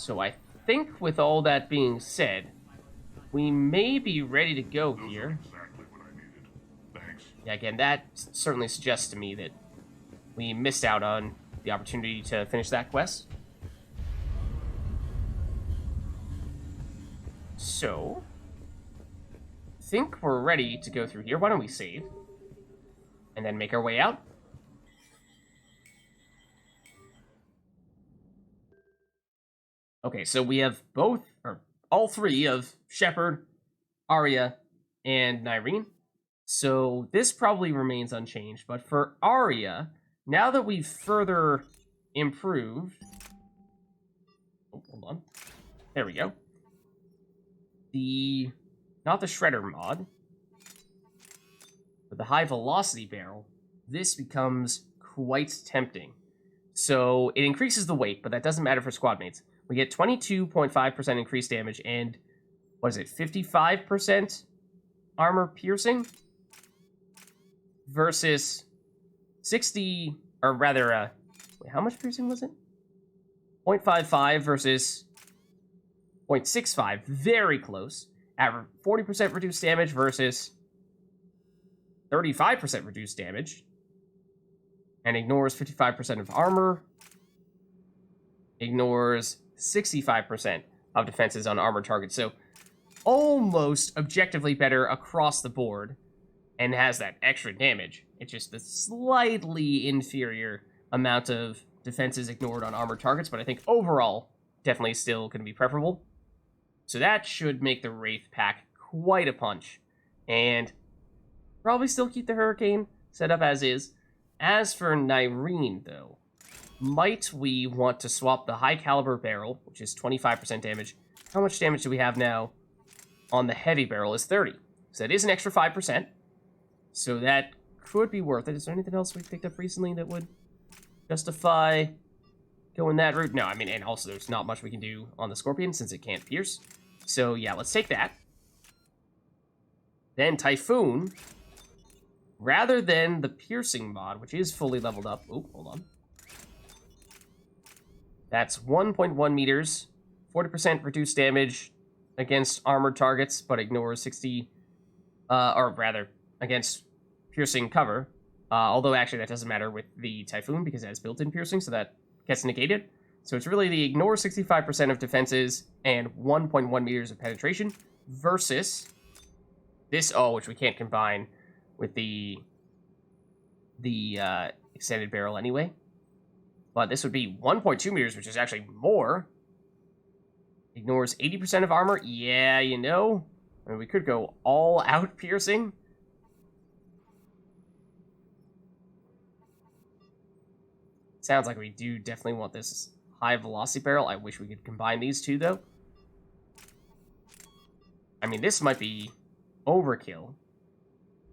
So I think with all that being said, we may be ready to go Those here. are exactly what I needed. Thanks. Yeah, again, that certainly suggests to me that we missed out on the opportunity to finish that quest. So, I think we're ready to go through here. Why don't we save? And then make our way out? Okay, so we have both, or all three of Shepard, Arya, and Nyreen. So this probably remains unchanged, but for Arya, now that we've further improved... Oh, hold on. There we go. Not the Shredder mod, but the High Velocity Barrel, this becomes quite tempting. So it increases the weight, but that doesn't matter for squad mates. We get 22.5% increased damage and, what is it, 55% armor piercing? Versus 60, or rather, wait, how much piercing was it? 0.55 versus 0.65, very close. At 40% reduced damage versus 35% reduced damage. And ignores 55% of armor. Ignores 65% of defenses on armored targets. So almost objectively better across the board. And has that extra damage. It's just a slightly inferior amount of defenses ignored on armored targets. But I think overall, definitely still going to be preferable. So that should make the Wraith pack quite a punch. And probably still keep the Hurricane set up as is. As for Nyreen, though, might we want to swap the High Caliber Barrel, which is 25% damage. How much damage do we have now on the Heavy Barrel is 30. So that is an extra 5%. So that could be worth it. Is there anything else we picked up recently that would justify going that route? No, I mean, and also there's not much we can do on the Scorpion since it can't pierce. So yeah, let's take that. Then Typhoon, rather than the piercing mod, which is fully leveled up. Oh, hold on. That's 1.1 meters, 40% reduced damage against armored targets, but ignores 60, or rather, against piercing cover. Although actually that doesn't matter with the Typhoon because it has built-in piercing, so that gets negated. So it's really the ignore 65% of defenses and 1.1 meters of penetration versus this, which we can't combine with the extended barrel anyway. But this would be 1.2 meters, which is actually more. Ignores 80% of armor. Yeah, you know. I mean, we could go all out piercing. Sounds like we do definitely want this High Velocity Barrel. I wish we could combine these two, though. I mean, this might be overkill.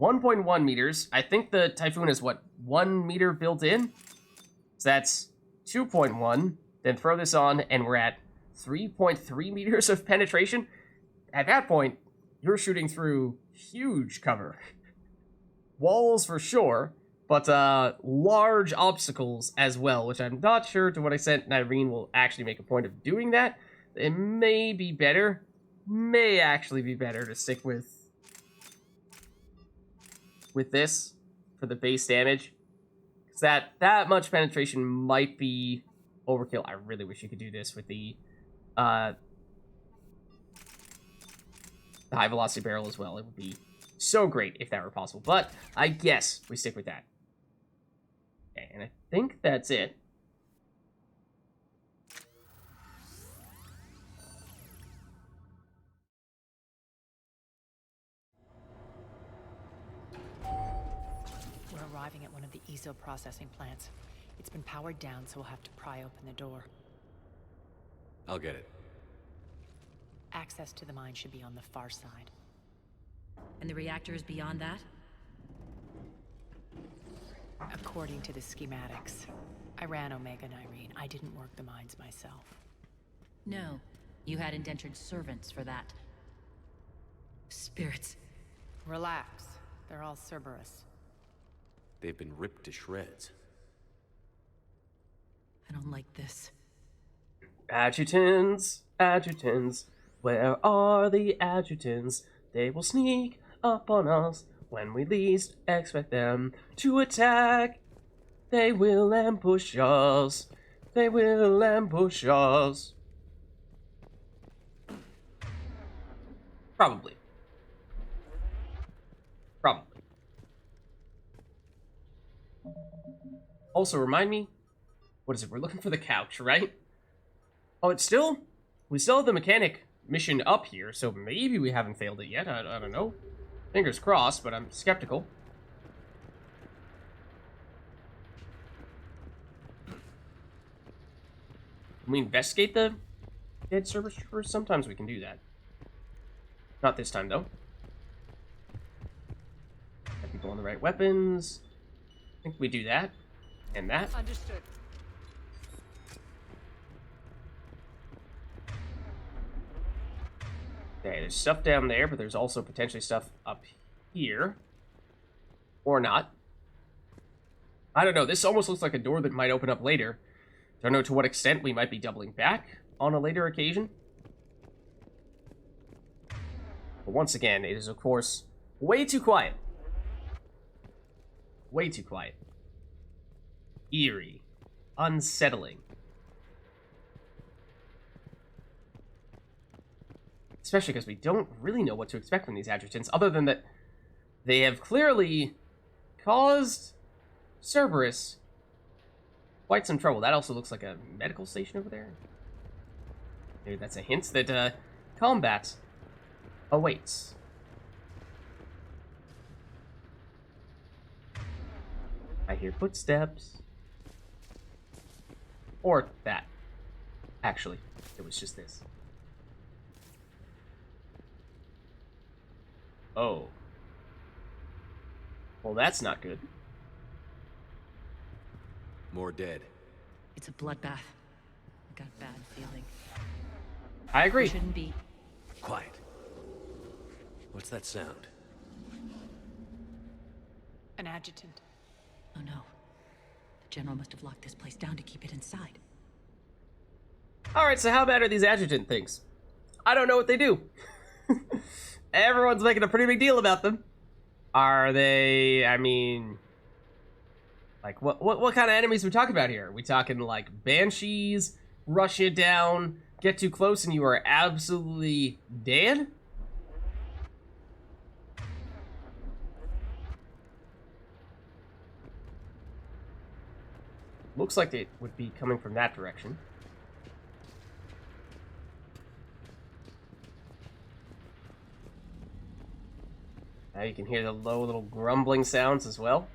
1.1 meters. I think the Typhoon is, 1 meter built in? So that's 2.1. Then throw this on, and we're at 3.3 meters of penetration. At that point, you're shooting through huge cover. Walls for sure, but large obstacles as well, which I'm not sure to what extent Nyreen will actually make a point of doing that. It may be better, may actually be better to stick with this for the base damage. Because that much penetration might be overkill. I really wish you could do this with the High Velocity Barrel as well. It would be so great if that were possible. But I guess we stick with that. Okay, and I think that's it. We're arriving at one of the ESO processing plants. It's been powered down, so we'll have to pry open the door. I'll get it. Access to the mine should be on the far side. And the reactor is beyond that? According to the schematics. I ran Omega Nyreen. I didn't work the mines myself. No. You had indentured servants for that. Spirits. Relax. They're all Cerberus. They've been ripped to shreds. I don't like this. Adjutants, adjutants, where are the adjutants? They will sneak up on us when we least expect them to attack. They will ambush us. They will ambush us. Probably. Probably. Also, remind me, what is it? We're looking for the couch, right? Oh, we still have the mechanic mission up here, so maybe we haven't failed it yet. I don't know. Fingers crossed, but I'm skeptical. Can we investigate the dead service troopers? Sometimes we can do that. Not this time, though. Have people on the right weapons. I think we do that. And that. Understood. Okay, there's stuff down there, but there's also potentially stuff up here. Or not. I don't know. This almost looks like a door that might open up later. Don't know to what extent we might be doubling back on a later occasion. But once again, it is, of course, way too quiet. Way too quiet. Eerie. Unsettling. Especially because we don't really know what to expect from these adjutants, other than that they have clearly caused Cerberus quite some trouble. That also looks like a medical station over there. Maybe that's a hint that combat awaits. I hear footsteps. Or that. Actually, it was just this. Oh. Well, that's not good. More dead. It's a bloodbath. I got a bad feeling. I agree. Shouldn't be. Quiet. What's that sound? An adjutant. Oh no. The general must have locked this place down to keep it inside. Alright, so how bad are these adjutant things? I don't know what they do. Everyone's making a pretty big deal about them. Are they, I mean... Like, what kind of enemies are we talking about here? Are we talking, like, banshees, rush you down, get too close and you are absolutely dead? Looks like it would be coming from that direction. Now you can hear the low little grumbling sounds as well.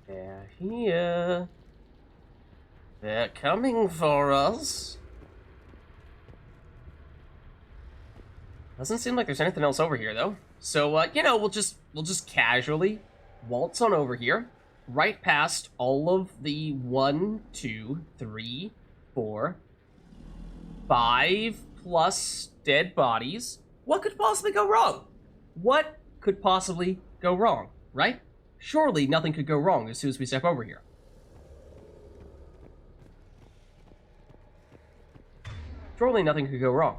They're here. They're coming for us. Doesn't seem like there's anything else over here though. So you know, we'll just casually waltz on over here, right past all of the 1, 2, 3, 4, 5 plus dead bodies. What could possibly go wrong? What could possibly go wrong, right? Surely nothing could go wrong as soon as we step over here. Surely nothing could go wrong.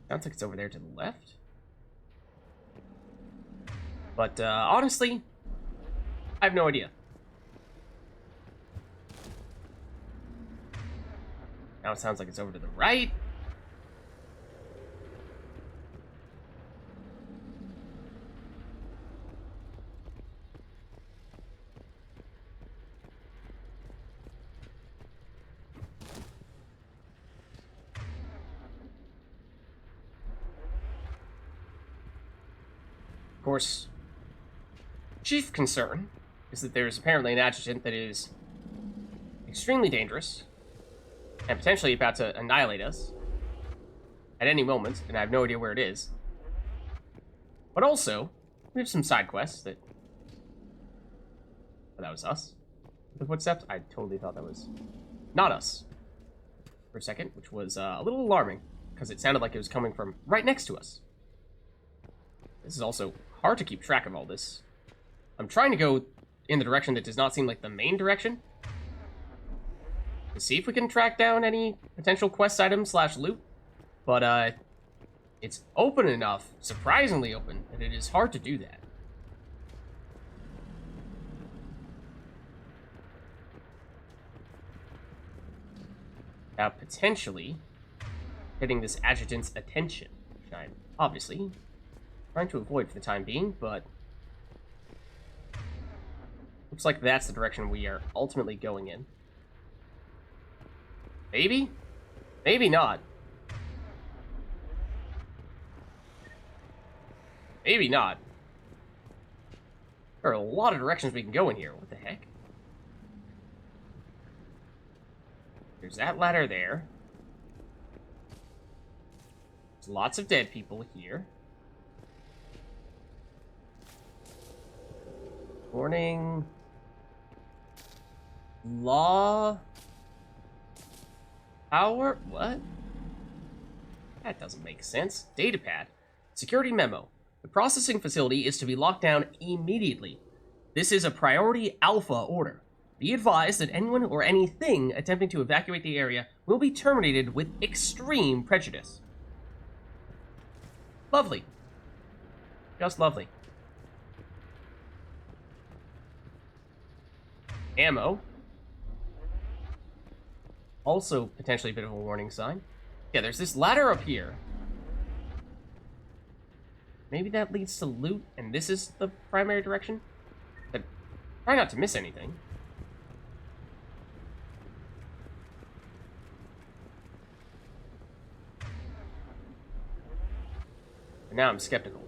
Sounds like it's over there to the left. But, honestly, I have no idea. Now it sounds like it's over to the right. Of course, chief concern is that there's apparently an adjutant that is extremely dangerous and potentially about to annihilate us at any moment, and I have no idea where it is. But also, we have some side quests that... Oh, that was us. The footsteps? I totally thought that was not us for a second, which was a little alarming, because it sounded like it was coming from right next to us. This is also hard to keep track of all this I'm trying to go in the direction that does not seem like the main direction. To see if we can track down any potential quest items / loot. But, it's open enough, surprisingly open, that it is hard to do that. Now, potentially, getting this adjutant's attention, which I'm obviously trying to avoid for the time being, but looks like that's the direction we are ultimately going in. Maybe? Maybe not. Maybe not. There are a lot of directions we can go in here. What the heck? There's that ladder there. There's lots of dead people here. Warning. Law. Power. What? That doesn't make sense. Datapad. Security memo. The processing facility is to be locked down immediately. This is a priority alpha order. Be advised that anyone or anything attempting to evacuate the area will be terminated with extreme prejudice. Lovely. Just lovely. Ammo. Also potentially a bit of a warning sign. Yeah, there's this ladder up here. Maybe that leads to loot, and this is the primary direction? But try not to miss anything. But now I'm skeptical.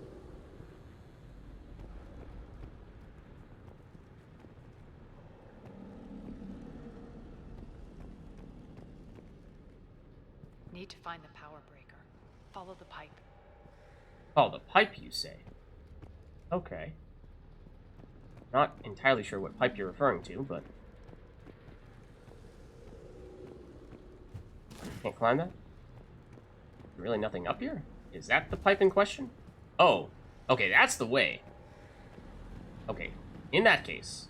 Need to find the power breaker. Follow the pipe. Oh, the pipe, you say? Okay. Not entirely sure what pipe you're referring to, but... Can't climb that? Really nothing up here? Is that the pipe in question? Oh, okay, that's the way. Okay, in that case,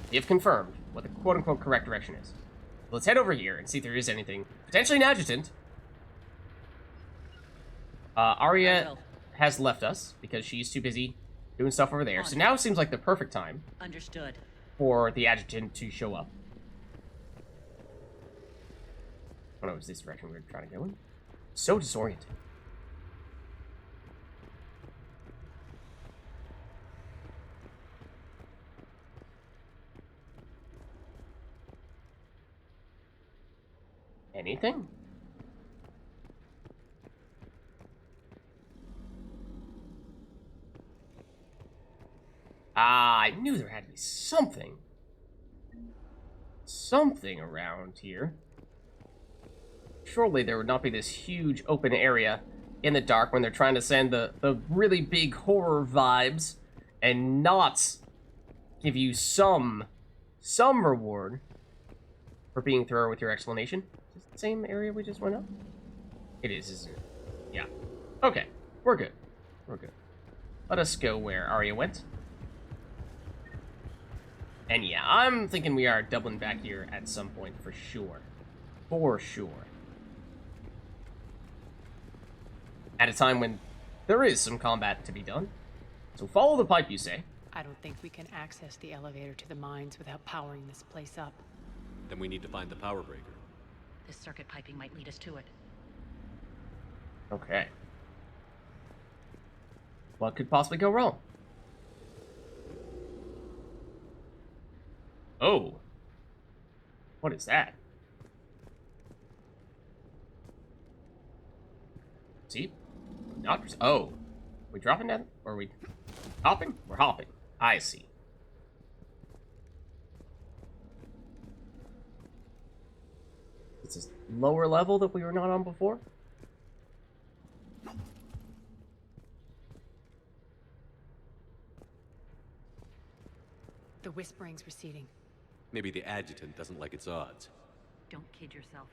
we have confirmed what the quote-unquote correct direction is. Let's head over here and see if there is anything. Potentially an adjutant. Arya has left us because she's too busy doing stuff over there. So now seems like the perfect time. Understood. For the adjutant to show up. Oh no, it was this direction we were trying to go in. So disoriented. Anything? Ah, I knew there had to be something. Something around here. Surely there would not be this huge open area in the dark when they're trying to send the really big horror vibes and not give you some reward for being thorough with your explanation. Is it the same area we just went up? It is, isn't it? Yeah. Okay, we're good. We're good. Let us go where Arya went. And yeah, I'm thinking we are doubling back here at some point for sure. For sure. At a time when there is some combat to be done. So follow the pipe, you say. I don't think we can access the elevator to the mines without powering this place up. Then we need to find the power breaker. This circuit piping might lead us to it. Okay. What could possibly go wrong? Oh. What is that? See? Not. Oh. We dropping down? Or are we hopping? We're hopping. I see. It's this lower level that we were not on before? The whispering's receding. Maybe the adjutant doesn't like its odds. Don't kid yourself.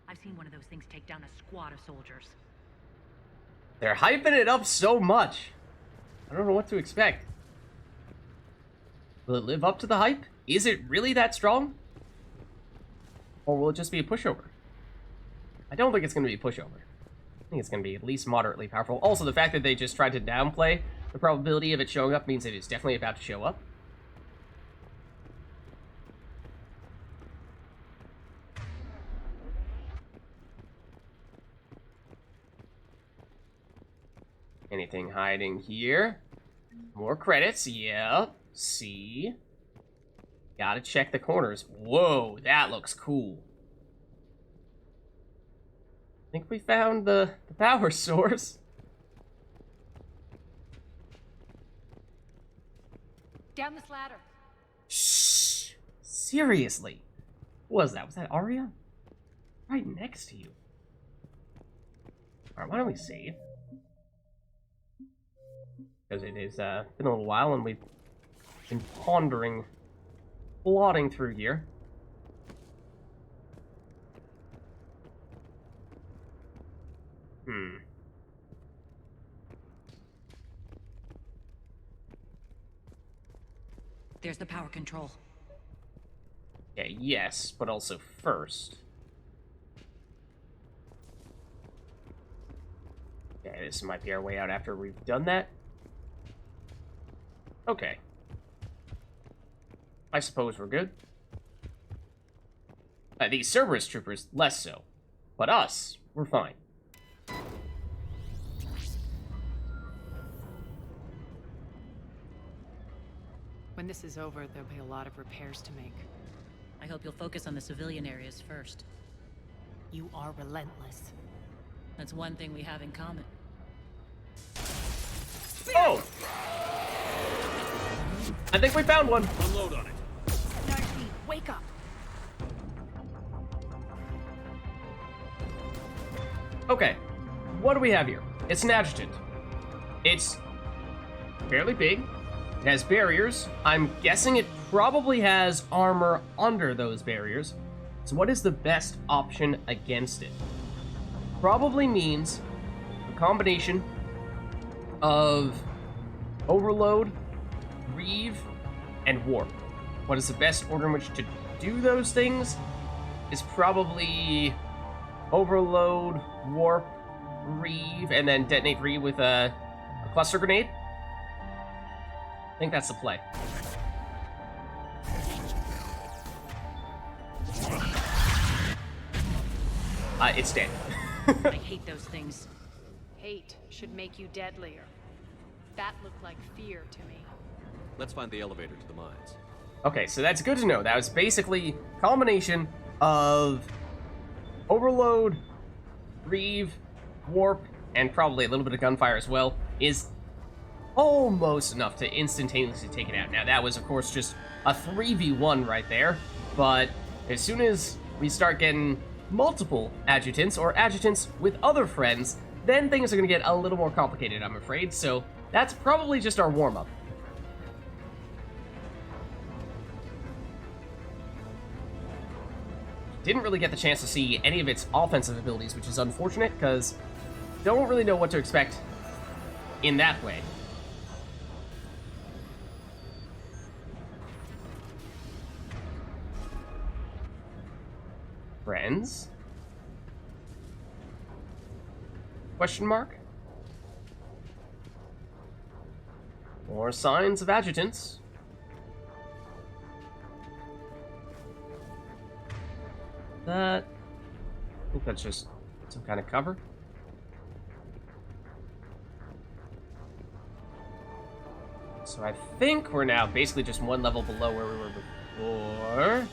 I've seen one of those things take down a squad of soldiers. They're hyping it up so much. I don't know what to expect. Will it live up to the hype? Is it really that strong? Or will it just be a pushover? I don't think it's going to be a pushover. I think it's going to be at least moderately powerful. Also, the fact that they just tried to downplay the probability of it showing up means it is definitely about to show up. Anything hiding here? More credits, yep. See? Gotta check the corners. Whoa, that looks cool. I think we found the power source. Down this ladder. Shh! Seriously? What was that? Was that Arya? Right next to you. Alright, why don't we save? Because it has been a little while and we've been pondering, plodding through here. There's the power control. Yeah, yes, but also first. Okay, this might be our way out after we've done that. Okay. I suppose we're good. These Cerberus troopers, less so. But us, we're fine. When this is over, there'll be a lot of repairs to make. I hope you'll focus on the civilian areas first. You are relentless. That's one thing we have in common. Oh! I think we found one. Unload on it. Narcy, wake up! Okay, what do we have here? It's an adjutant. It's fairly big. It has barriers. I'm guessing it probably has armor under those barriers. So what is the best option against it? Probably means a combination of overload, reave, and warp. What is the best order in which to do those things is probably overload, warp, reave, and then detonate reave with a cluster grenade. I think that's the play. It's dead. I hate those things. Hate should make you deadlier. That looked like fear to me. Let's find the elevator to the mines. Okay, so that's good to know. That was basically a combination of overload, reave, warp, and probably a little bit of gunfire as well, is almost enough to instantaneously take it out. Now, that was, of course, just a 3v1 right there, but as soon as we start getting multiple adjutants, or adjutants with other friends, then things are going to get a little more complicated, I'm afraid, so that's probably just our warm-up. Didn't really get the chance to see any of its offensive abilities, which is unfortunate, because don't really know what to expect in that way. Friends? Question mark? More signs of adjutants. That... I think that's just some kind of cover. So I think we're now basically just one level below where we were before.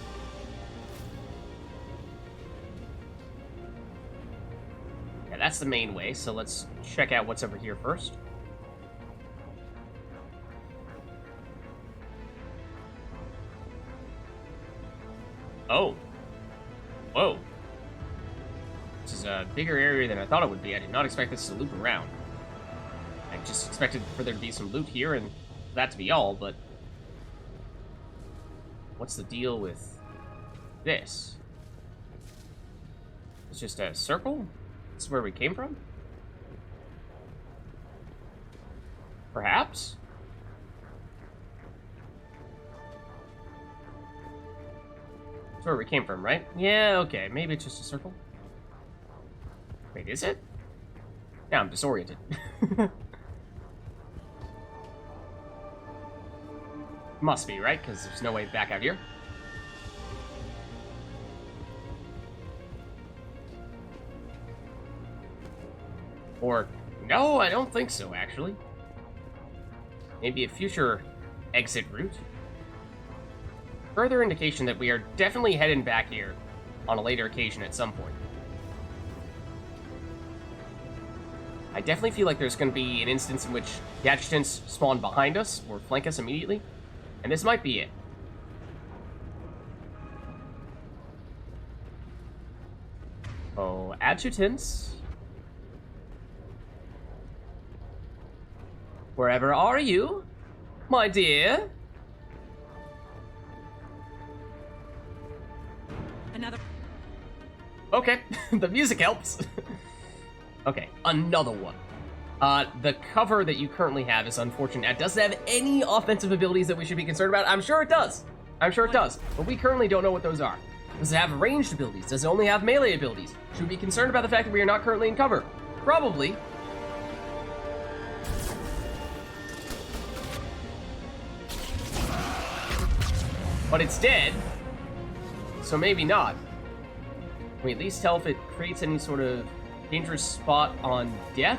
Yeah, that's the main way, so let's check out what's over here first. Oh. Whoa. This is a bigger area than I thought it would be. I did not expect this to loop around. I just expected for there to be some loot here and that to be all, but... What's the deal with this? It's just a circle? This is where we came from? Perhaps? That's where we came from, right? Yeah, okay. Maybe it's just a circle. Wait, is it? Yeah, I'm disoriented. Must be, right? Because there's no way back out here. Or, no, I don't think so, actually. Maybe a future exit route. Further indication that we are definitely heading back here on a later occasion at some point. I definitely feel like there's going to be an instance in which the adjutants spawn behind us or flank us immediately. And this might be it. Oh, adjutants. Wherever are you, my dear? Another. Okay, the music helps. Okay, another one. The cover that you currently have is unfortunate. It doesn't have any offensive abilities that we should be concerned about. I'm sure it does. I'm sure it does. But we currently don't know what those are. Does it have ranged abilities? Does it only have melee abilities? Should we be concerned about the fact that we are not currently in cover? Probably. But it's dead. So maybe not. Can we at least tell if it creates any sort of dangerous spot on death?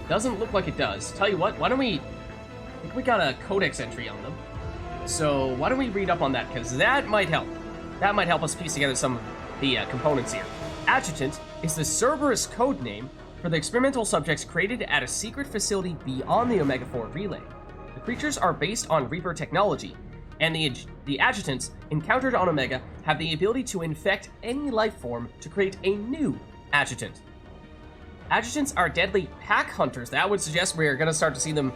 Doesn't look like it does. Tell you what, why don't we... I think we got a codex entry on them. So why don't we read up on that, because that might help. That might help us piece together some of the components here. Adjutant is the Cerberus code name for the experimental subjects created at a secret facility beyond the Omega-4 relay. The creatures are based on Reaper technology, and the adjutants encountered on Omega have the ability to infect any life form to create a new adjutant. Adjutants are deadly pack hunters. That would suggest we're going to start to see them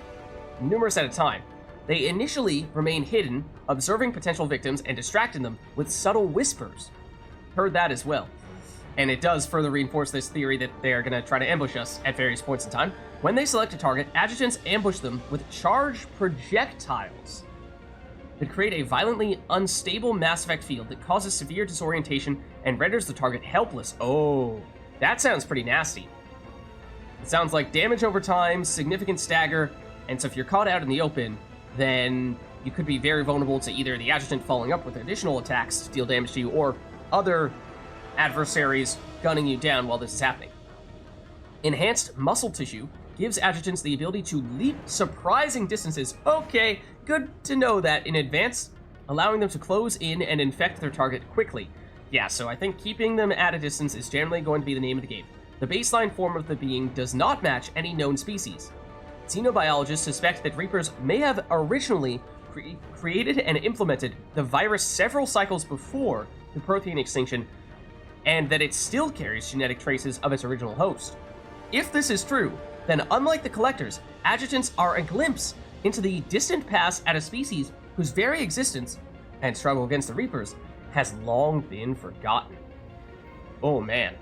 numerous at a time. They initially remain hidden, observing potential victims and distracting them with subtle whispers. Heard that as well. And it does further reinforce this theory that they are going to try to ambush us at various points in time. When they select a target, adjutants ambush them with charged projectiles that create a violently unstable Mass Effect field that causes severe disorientation and renders the target helpless. Oh, that sounds pretty nasty. It sounds like damage over time, significant stagger, and so if you're caught out in the open, then you could be very vulnerable to either the adjutant following up with additional attacks to deal damage to you, or other adversaries gunning you down while this is happening. Enhanced muscle tissue gives adjutants the ability to leap surprising distances. Okay, good to know that in advance, allowing them to close in and infect their target quickly. Yeah, so I think keeping them at a distance is generally going to be the name of the game. The baseline form of the being does not match any known species. Xenobiologists suspect that Reapers may have originally created and implemented the virus several cycles before the Prothean extinction, and that it still carries genetic traces of its original host. If this is true, then unlike the Collectors, adjutants are a glimpse into the distant past at a species whose very existence and struggle against the Reapers has long been forgotten. Oh man.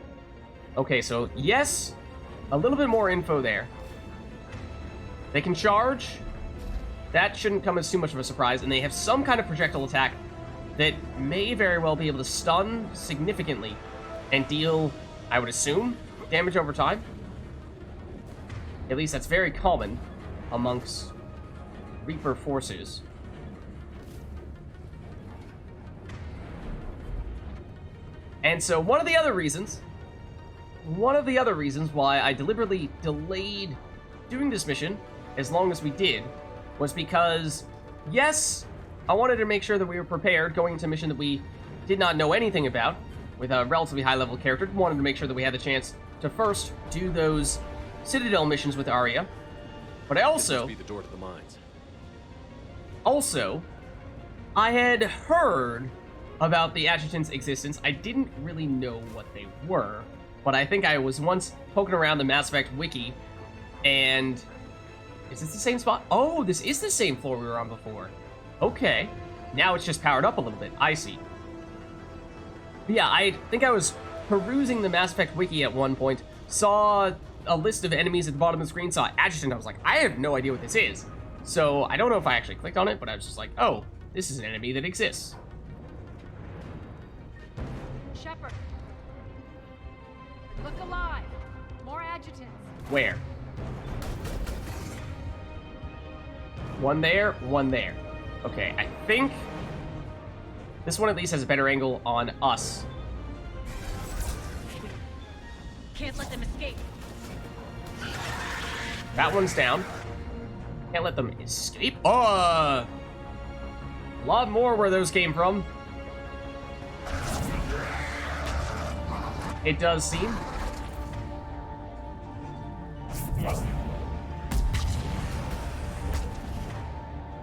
Okay, so yes, a little bit more info there. They can charge. That shouldn't come as too much of a surprise, and they have some kind of projectile attack that may very well be able to stun significantly and deal, I would assume, damage over time. At least that's very common amongst Reaper forces. And so one of the other reasons why I deliberately delayed doing this mission as long as we did was because, yes, I wanted to make sure that we were prepared going into a mission that we did not know anything about with a relatively high-level character. Wanted to make sure that we had the chance to first do those Citadel missions with Arya. But I also... This must be the door to the mines. Also, I had heard about the adjutants' existence. I didn't really know what they were, but I think I was once poking around the Mass Effect wiki, and... Is this the same spot? Oh, this is the same floor we were on before. Okay. Now it's just powered up a little bit. I see. But yeah, I think I was perusing the Mass Effect wiki at one point, saw a list of enemies at the bottom of the screen, saw Adjutant. I was like, I have no idea what this is. So I don't know if I actually clicked on it, but I was just like, oh, this is an enemy that exists. Shepard. Look alive. More adjutants. Where? One there, one there. Okay, I think this one at least has a better angle on us. Can't let them escape. That one's down. Can't let them escape. A lot more where those came from. It does seem.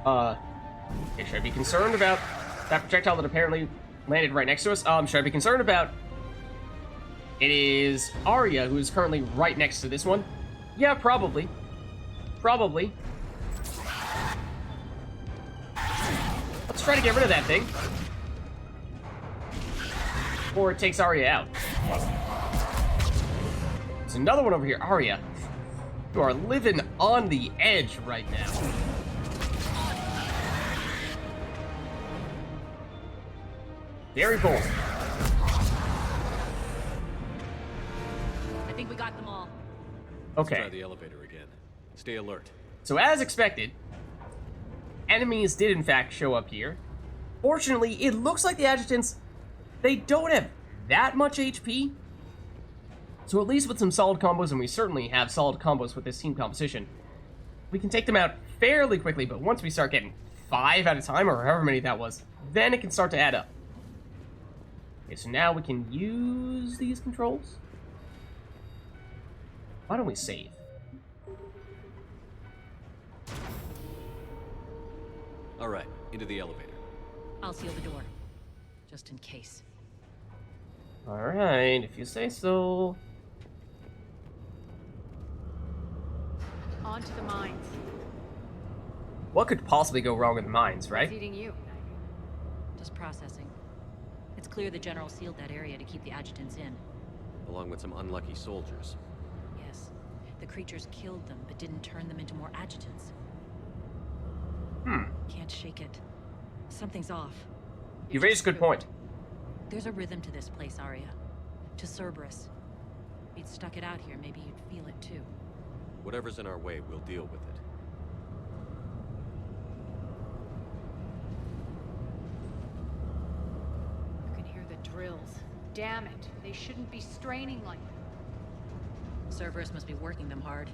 Okay, should I be concerned about that projectile that apparently landed right next to us? Should I be concerned about... It is Arya who is currently right next to this one. Yeah, probably. Probably. Let's try to get rid of that thing. Before it takes Arya out. There's another one over here. Arya, you are living on the edge right now. Very bold. I think we got them all. Okay. Let's try the elevator again. Stay alert. So as expected, enemies did in fact show up here. Fortunately, it looks like the Adjutants, they don't have that much HP. So at least with some solid combos, and we certainly have solid combos with this team composition, we can take them out fairly quickly, but once we start getting 5 at a time, or however many that was, then it can start to add up. Okay, so now we can use these controls. Why don't we save? All right, into the elevator. I'll seal the door. Just in case. Alright, if you say so. On to the mines. What could possibly go wrong with the mines, right? What's eating you? Just processing. It's clear the General sealed that area to keep the adjutants in. Along with some unlucky soldiers. Yes. The creatures killed them, but didn't turn them into more adjutants. Can't shake it. Something's off. You raised a good point. There's a rhythm to this place, Arya. To Cerberus. If you'd stuck it out here, maybe you'd feel it too. Whatever's in our way, we'll deal with it. You can hear the drills. Damn it. They shouldn't be straining like that. Cerberus must be working them hard.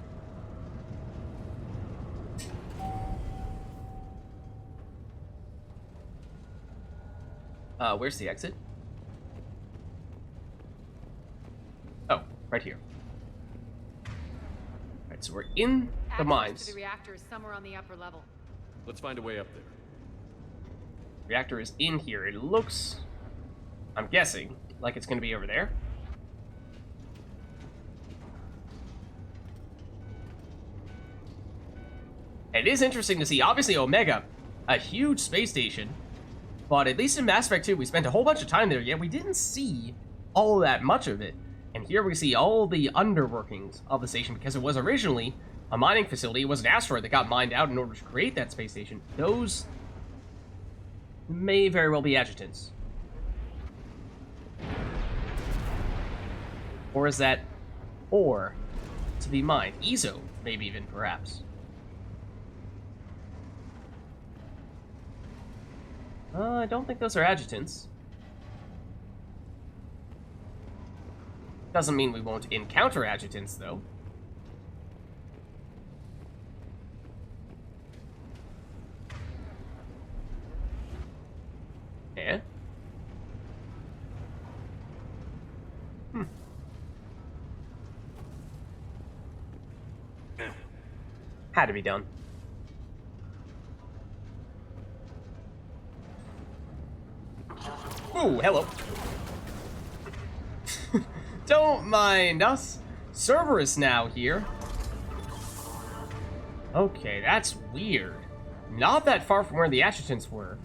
Where's the exit? Oh, right here. Alright, so we're in the Access mines. to the reactor is somewhere on the upper level. Let's find a way up there. Reactor is in here. It looks, I'm guessing, like it's going to be over there. It is interesting to see, obviously, Omega, a huge space station, but at least in Mass Effect 2, we spent a whole bunch of time there, yet we didn't see all that much of it. And here we see all the underworkings of the station, because it was originally a mining facility. It was an asteroid that got mined out in order to create that space station. Those may very well be adjutants. Or is that ore to be mined? Ezo, maybe even, perhaps. I don't think those are adjutants. Doesn't mean we won't encounter adjutants, though. Yeah? Had to be done. Ooh, hello. Don't mind us. Cerberus now here. Okay, that's weird. Not that far from where the adjutants were.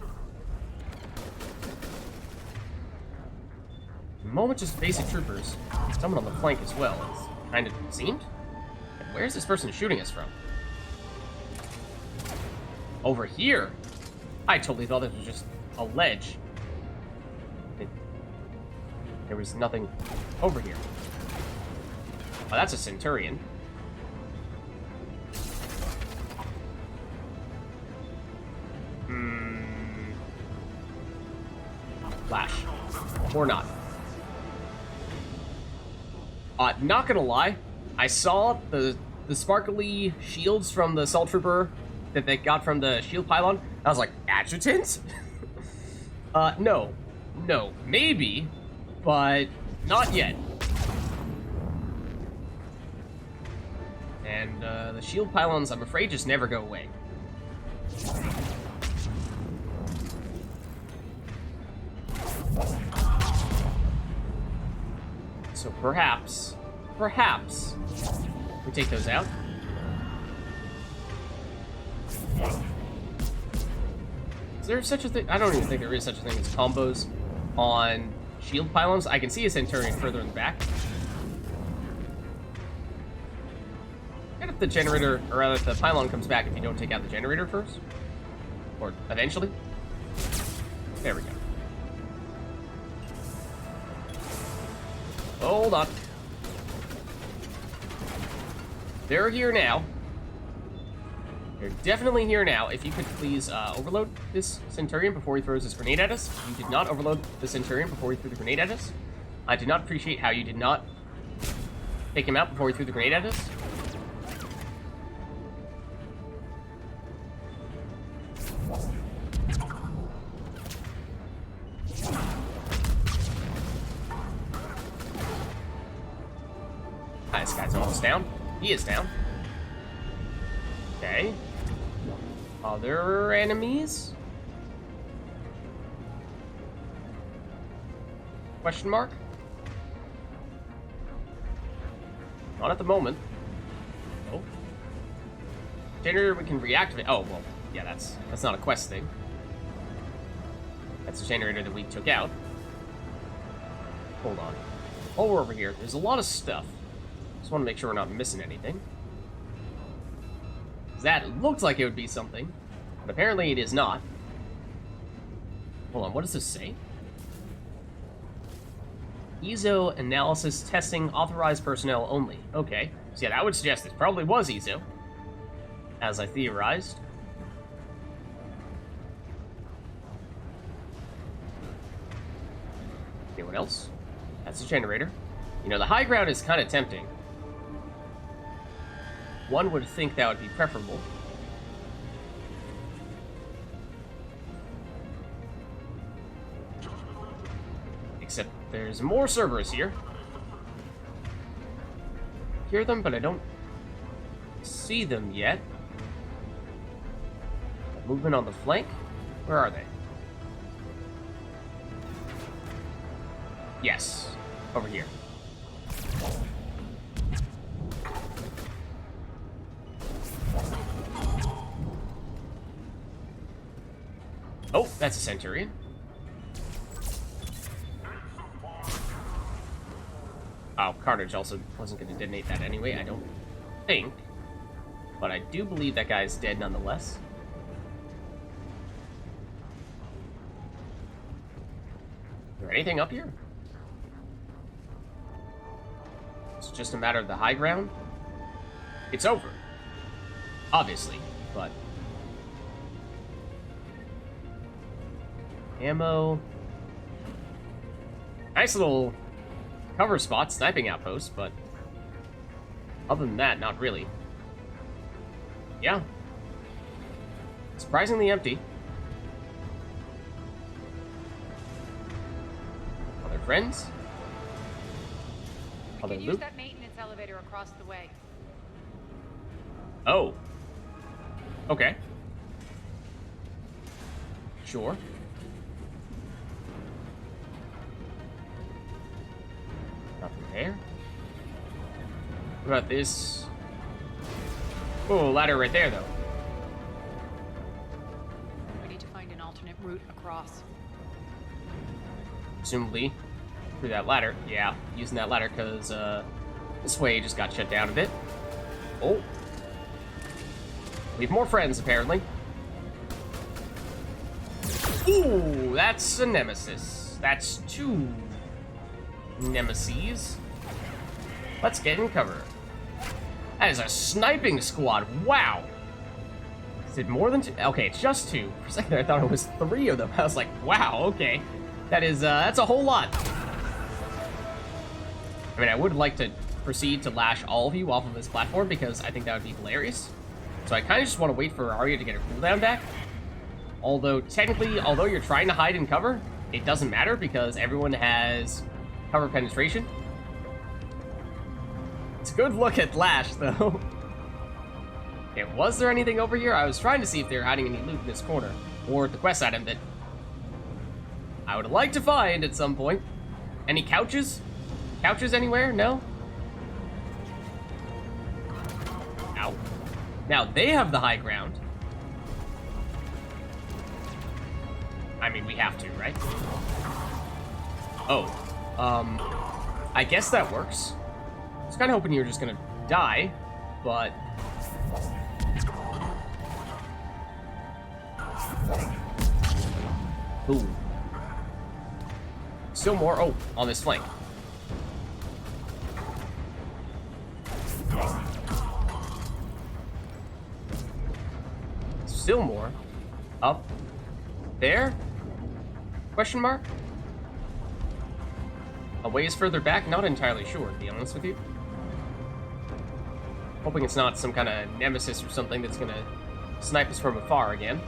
The moment just basic troopers. Someone on the flank as well, it kind of seemed. Where's this person shooting us from? Over here? I totally thought this was just a ledge. There was nothing over here. Oh, that's a Centurion. Flash. Or not. Not gonna lie, I saw the sparkly shields from the Assault Trooper that they got from the shield pylon. I was like, Adjutants? No. No. Maybe, but not yet. And, the shield pylons, I'm afraid, just never go away. So perhaps, we take those out. Is there such a thing? I don't even think there is such a thing as combos on shield pylons. I can see a Centurion further in the back. And if the generator, or rather if the pylon comes back if you don't take out the generator first. Or eventually. There we go. Hold on. They're here now. They're definitely here now. If you could please overload this Centurion before he throws his grenade at us. You did not overload the Centurion before he threw the grenade at us. I did not appreciate how you did not take him out before he threw the grenade at us. This guy's almost down. He is down. Okay. Other enemies? Question mark? Not at the moment. Oh. Generator we can reactivate. Oh, well, yeah, that's not a quest thing. That's a generator that we took out. Hold on. While we're over here, there's a lot of stuff. Just want to make sure we're not missing anything. That looked like it would be something, but apparently it is not. Hold on, what does this say? ESO analysis testing authorized personnel only. Okay, so yeah, that would suggest this probably was ESO, as I theorized. Anyone else? That's a generator. You know, the high ground is kind of tempting. One would think that would be preferable. Except there's more Cerberus here. Hear them, but I don't see them yet. Movement on the flank? Where are they? Yes, over here. Oh, that's a Centurion. Oh, Carnage also wasn't going to detonate that anyway, I don't think. But I do believe that guy's dead nonetheless. Is there anything up here? It's just a matter of the high ground. It's over. Obviously, but... ammo. Nice little cover spot, sniping outpost, but other than that, not really. Yeah. Surprisingly empty. Other friends? We Other can loot? use that maintenance elevator across the way. Oh. Okay. Sure. Nothing there. What about this? Oh, ladder right there, though. We need to find an alternate route across. Presumably through that ladder. Yeah, using that ladder because this way just got shut down a bit. Oh. We have more friends, apparently. Ooh, that's a nemesis. That's two. nemesis. Let's get in cover. That is a sniping squad. Wow. Is it more than two? Okay, it's just two. For a second there, I thought it was 3 of them. I was like, wow, okay. That is, that's a whole lot. I mean, I would like to proceed to lash all of you off of this platform because I think that would be hilarious. So I kind of just want to wait for Arya to get her cooldown back. Although, technically, although you're trying to hide and cover, it doesn't matter because everyone has cover penetration. It's a good look at Lash, though. Okay, was there anything over here? I was trying to see if they were hiding any loot in this corner. Or the quest item that I would like to find at some point. Any couches? Couches anywhere? No? Ow. Now, they have the high ground. I mean, we have to, right? Oh. I guess that works. I was kind of hoping you were just gonna die, but... Ooh. Still more. Oh, on this flank. Still more. Up. There? Question mark? A ways further back? Not entirely sure, to be honest with you. Hoping it's not some kind of nemesis or something that's gonna snipe us from afar again.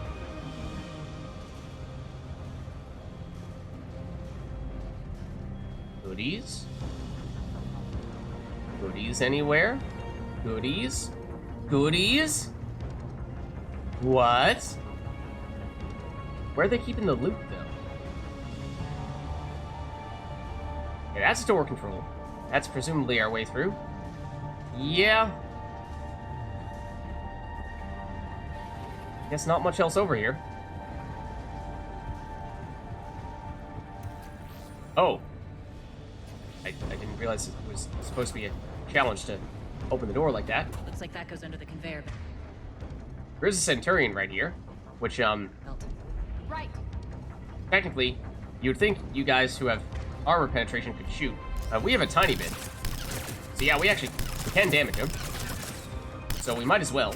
Goodies? Goodies anywhere? Goodies? Goodies? What? Where are they keeping the loot, though? Okay, that's door control. That's presumably our way through. Yeah. Guess not much else over here. Oh. I didn't realize it was supposed to be a challenge to open the door like that. Looks like that goes under the conveyor belt. There's a Centurion right here, which, Right. technically, you'd think you guys who have armor penetration could shoot. We have a tiny bit. So yeah, we can damage him. So we might as well.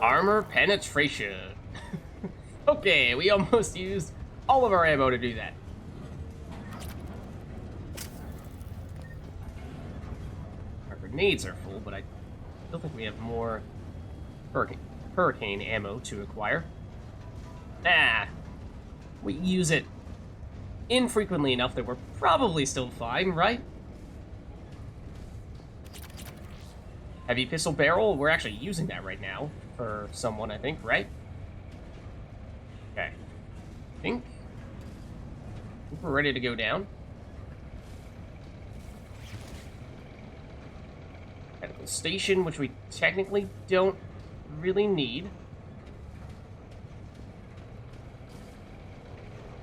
Armor penetration. Okay, we almost used all of our ammo to do that. Our grenades are full, but I still think we have more hurricane ammo to acquire. Nah, we use it infrequently enough that we're probably still fine, right? Heavy pistol barrel, we're actually using that right now for someone, I think, right? Okay. I think we're ready to go down. Medical station, which we technically don't really need.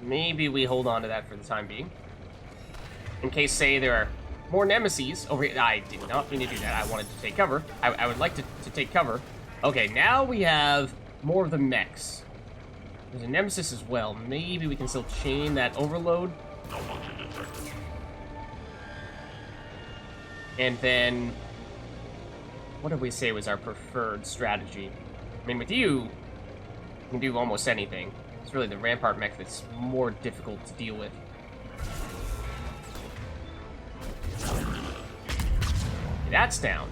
Maybe we hold on to that for the time being. In case, say, there are more nemesis over here. I did not mean to do that. I wanted to take cover. I would like to take cover. Okay, now we have more of the mechs. There's a nemesis as well. Maybe we can still chain that overload. And then, what did we say was our preferred strategy? I mean, with you can do almost anything. It's really the Rampart mech that's more difficult to deal with. That's down.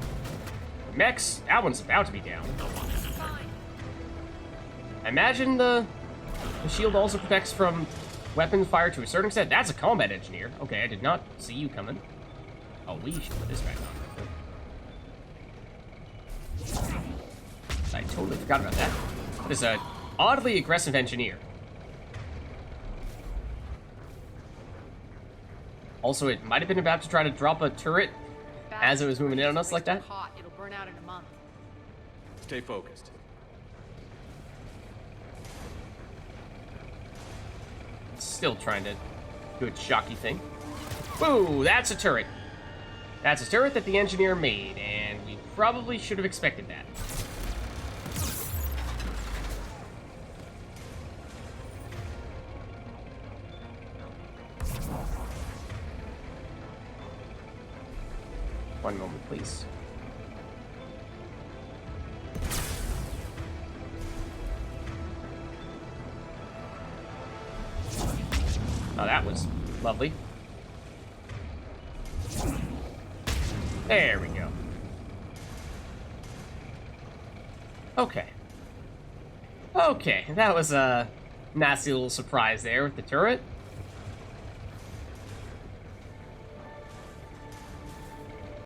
The mechs, that one's about to be down. Imagine the shield also protects from weapons fire to a certain extent. That's a combat engineer. Okay, I did not see you coming. Oh, we should put this back on. I totally forgot about that. This is an oddly aggressive engineer. Also, it might have been about to try to drop a turret as it was moving in on us like that. Hot. It'll burn out in a month. Stay focused. It's still trying to do its shocky thing. Ooh, that's a turret. That's a turret that the engineer made, and we probably should have expected that. One moment, please. Oh, that was lovely. There we go. Okay. Okay, that was a nasty little surprise there with the turret.